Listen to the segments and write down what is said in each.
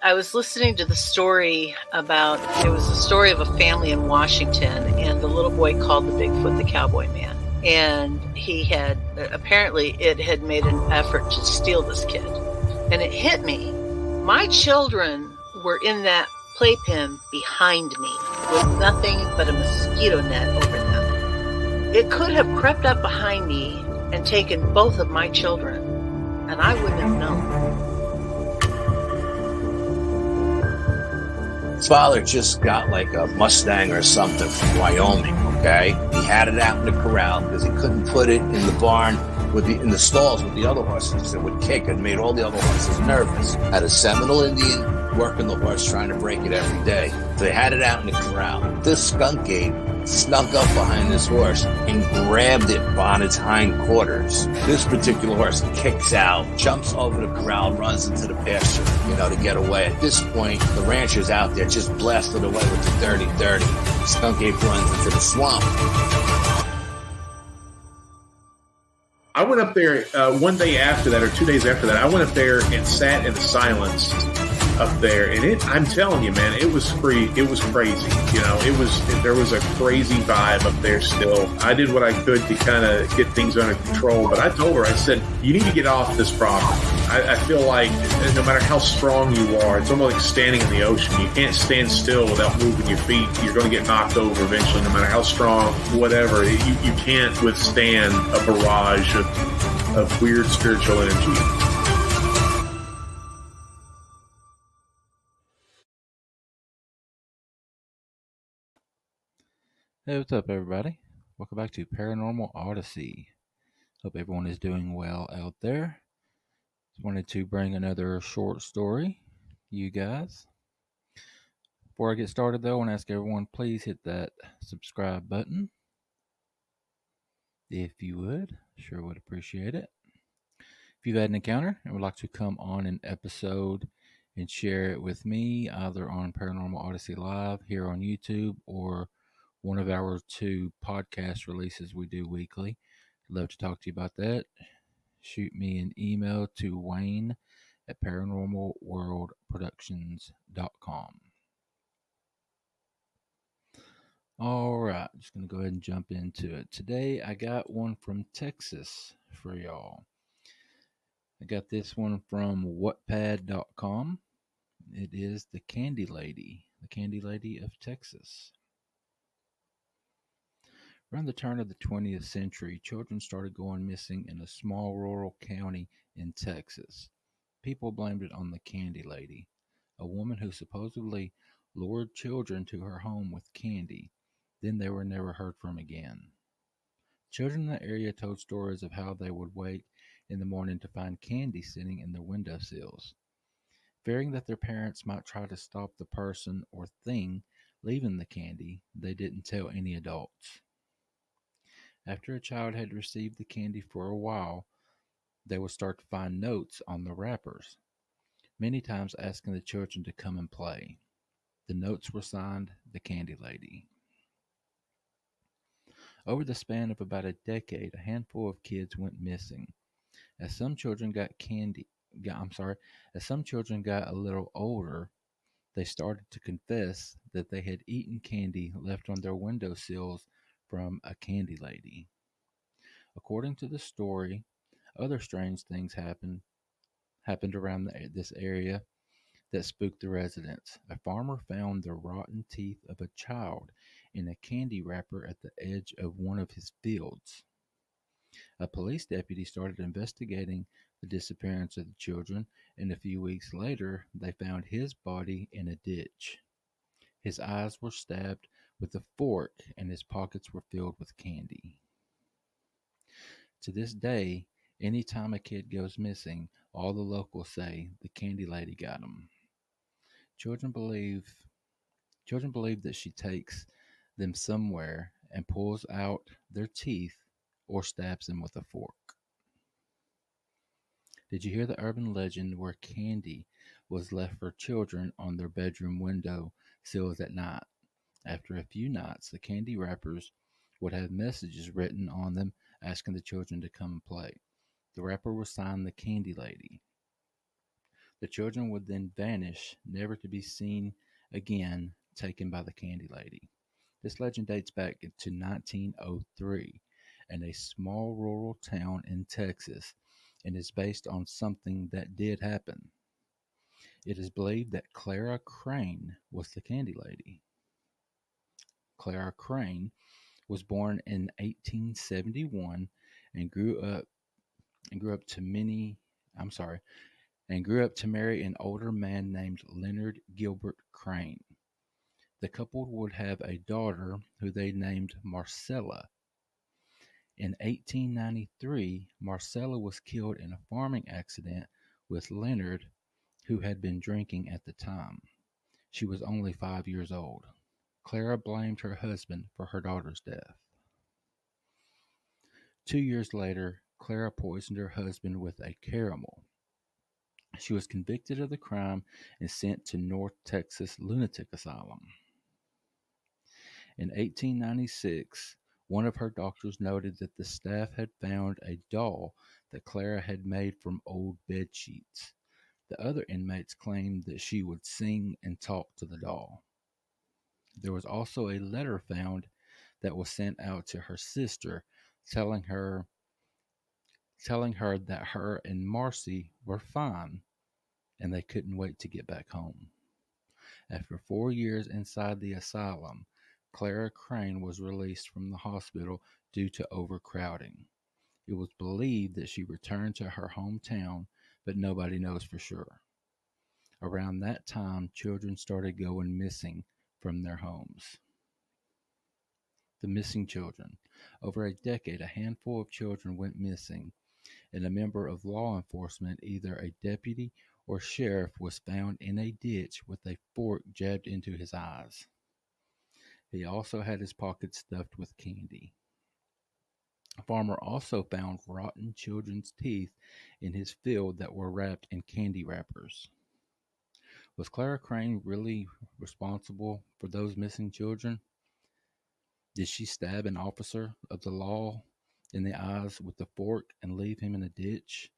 I was listening to the story about, it was the story of a family in Washington, and the little boy called the Bigfoot the Cowboy Man. And he had, apparently it had made an effort to steal this kid. And it hit me. My children were in that playpen behind me with nothing but a mosquito net over them. It could have crept up behind me and taken both of my children, and I wouldn't have known. His father just got like a Mustang or something from Wyoming, okay? He had it out in the corral because he couldn't put it in the barn in the stalls with the other horses that would kick and made all the other horses nervous. Had a Seminole Indian working the horse trying to break it every day. So they had it out in the corral. This skunk ape snuck up behind this horse and grabbed it on its hind quarters. This particular horse kicks out, jumps over the corral, runs into the pasture, to get away. At this point, the rancher's out there just blasted away with the 30-30. Skunk ape runs into the swamp. I went up there one day after that, or 2 days after that. I went up there and sat in the silence up there, and I'm telling you, man, it was free. It was crazy. There was a crazy vibe up there still. I did what I could to kind of get things under control, but I told her, I said, you need to get off this property. I feel like no matter how strong you are, it's almost like standing in the ocean. You can't stand still without moving your feet. You're going to get knocked over eventually, no matter how strong, whatever. You can't withstand a barrage of weird spiritual energy. Hey, what's up, everybody? Welcome back to Paranormal Odyssey. Hope everyone is doing well out there. Just wanted to bring another short story, you guys. Before I get started, though, I want to ask everyone, please hit that subscribe button. If you would, sure would appreciate it. If you've had an encounter and would like to come on an episode and share it with me, either on Paranormal Odyssey Live here on YouTube or one of our 2 podcast releases we do weekly, I'd love to talk to you about that. Shoot me an email to Wayne at paranormalworldproductions.com. All right, just going to go ahead and jump into it. Today, I got one from Texas for y'all. I got this one from whatpad.com. It is the Candy Lady of Texas. Around the turn of the 20th century, children started going missing in a small rural county in Texas. People blamed it on the Candy Lady, a woman who supposedly lured children to her home with candy. Then they were never heard from again. Children in the area told stories of how they would wake in the morning to find candy sitting in their windowsills. Fearing that their parents might try to stop the person or thing leaving the candy, they didn't tell any adults. After a child had received the candy for a while, they would start to find notes on the wrappers, many times asking the children to come and play. The notes were signed the Candy Lady. Over the span of about a decade, a handful of kids went missing. As some children got a little older, they started to confess that they had eaten candy left on their windowsills from a Candy Lady. According to the story, other strange things happened around this area that spooked the residents. A farmer found the rotten teeth of a child in a candy wrapper at the edge of one of his fields. A police deputy started investigating the disappearance of the children, and a few weeks later, they found his body in a ditch. His eyes were stabbed with a fork, and his pockets were filled with candy. To this day, any time a kid goes missing, all the locals say the Candy Lady got him. Children believe that she takes them somewhere and pulls out their teeth or stabs them with a fork. Did you hear the urban legend where candy was left for children on their bedroom window sills at night? After a few nights, the candy wrappers would have messages written on them asking the children to come and play. The wrapper was signed the Candy Lady. The children would then vanish, never to be seen again, taken by the Candy Lady. This legend dates back to 1903 in a small rural town in Texas and is based on something that did happen. It is believed that Clara Crane was the Candy Lady. Clara Crane was born in 1871 and grew up to many I'm sorry, and grew up to marry an older man named Leonard Gilbert Crane. The couple would have a daughter who they named Marcella. In 1893, Marcella was killed in a farming accident with Leonard, who had been drinking at the time. She was only 5 years old. Clara blamed her husband for her daughter's death. 2 years later, Clara poisoned her husband with a caramel. She was convicted of the crime and sent to North Texas Lunatic Asylum. In 1896, one of her doctors noted that the staff had found a doll that Clara had made from old bed sheets. The other inmates claimed that she would sing and talk to the doll. There was also a letter found that was sent out to her sister telling her that her and Marcy were fine and they couldn't wait to get back home. After 4 years inside the asylum, Clara Crane was released from the hospital due to overcrowding. It was believed that she returned to her hometown, but nobody knows for sure. Around that time, children started going missing from their homes. The missing children. Over a decade, a handful of children went missing, and a member of law enforcement, either a deputy or sheriff, was found in a ditch with a fork jabbed into his eyes. He also had his pockets stuffed with candy. A farmer also found rotten children's teeth in his field that were wrapped in candy wrappers. Was Clara Crane really responsible for those missing children? Did she stab an officer of the law in the eyes with a fork and leave him in a ditch?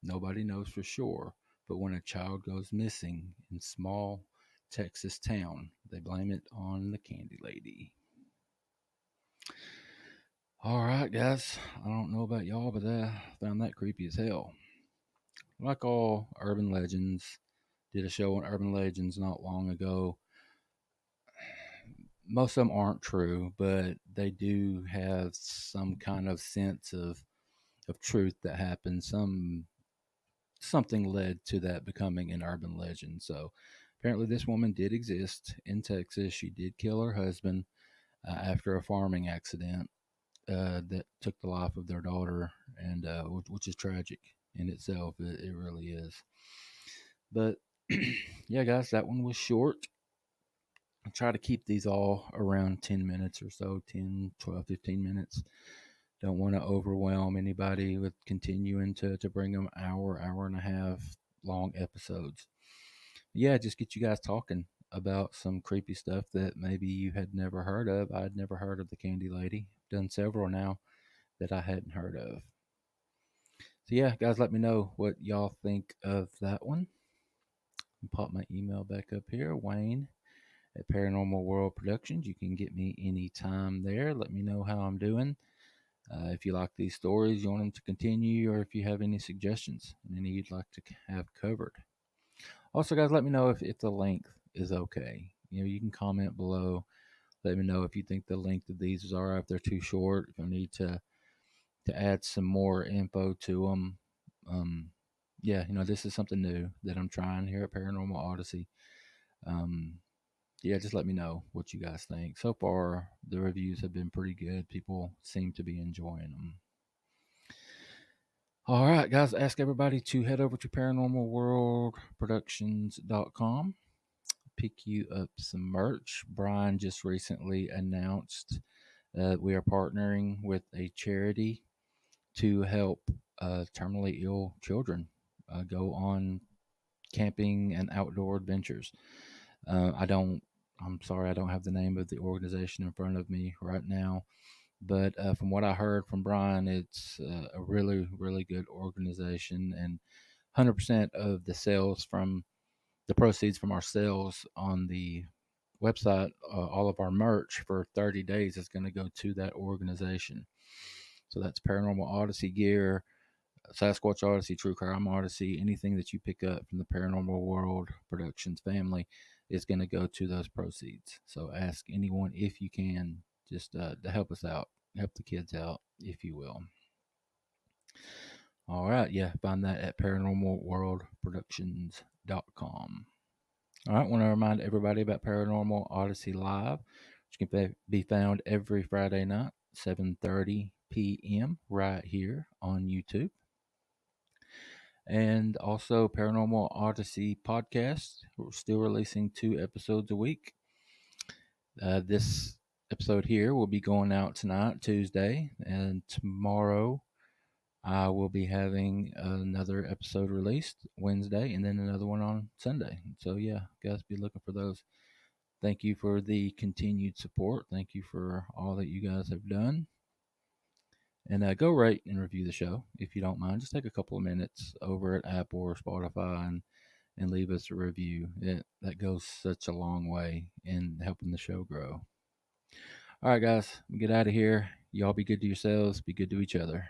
Nobody knows for sure, but when a child goes missing in small Texas town, they blame it on the Candy Lady. All right, guys. I don't know about y'all, but I found that creepy as hell. Like all urban legends, did a show on urban legends not long ago. Most of them aren't true, but they do have some kind of sense of truth that happened. Something led to that becoming an urban legend. So apparently this woman did exist in Texas. She did kill her husband after a farming accident that took the life of their daughter, and which is tragic in itself. It really is. But yeah, guys, that one was short. I try to keep these all around 10 minutes or so, 10, 12, 15 minutes. Don't want to overwhelm anybody with continuing to bring them hour and a half long episodes. Yeah, just get you guys talking about some creepy stuff that maybe you had never heard of. I'd never heard of the Candy Lady. Done several now that I hadn't heard of. So yeah, guys, let me know what y'all think of that one. I'll pop my email back up here, Wayne at Paranormal World Productions. You can get me anytime there. Let me know how I'm doing. If you like these stories, you want them to continue, or if you have any suggestions, any you'd like to have covered. Also, guys, let me know if the length is okay. You can comment below. Let me know if you think the length of these is all right, if they're too short, if I need to add some more info to them. Yeah, this is something new that I'm trying here at Paranormal Odyssey. Yeah, just let me know what you guys think. So far, the reviews have been pretty good. People seem to be enjoying them. All right, guys, ask everybody to head over to paranormalworldproductions.com. Pick you up some merch. Brian just recently announced that we are partnering with a charity to help terminally ill children go on camping and outdoor adventures. I'm sorry, I don't have the name of the organization in front of me right now. But from what I heard from Brian, it's a really, really good organization, and 100% of the sales from the proceeds from our sales on the website, all of our merch for 30 days is going to go to that organization. So that's Paranormal Odyssey gear, Sasquatch Odyssey, True Crime Odyssey, anything that you pick up from the Paranormal World Productions family is going to go to those proceeds. So ask anyone if you can, just to help us out, help the kids out, if you will. All right, yeah, find that at paranormalworldproductions.com. All right, I want to remind everybody about Paranormal Odyssey Live, which can be found every Friday night, 7:30 p.m. right here on YouTube. And also Paranormal Odyssey podcast. We're still releasing 2 episodes a week. This episode here will be going out tonight, Tuesday, and tomorrow I will be having another episode released Wednesday and then another one on Sunday. So yeah, guys, be looking for those. Thank you for the continued support. Thank you for all that you guys have done. And go rate and review the show if you don't mind. Just take a couple of minutes over at Apple or Spotify and leave us a review. That goes such a long way in helping the show grow. All right, guys, get out of here. Y'all be good to yourselves. Be good to each other.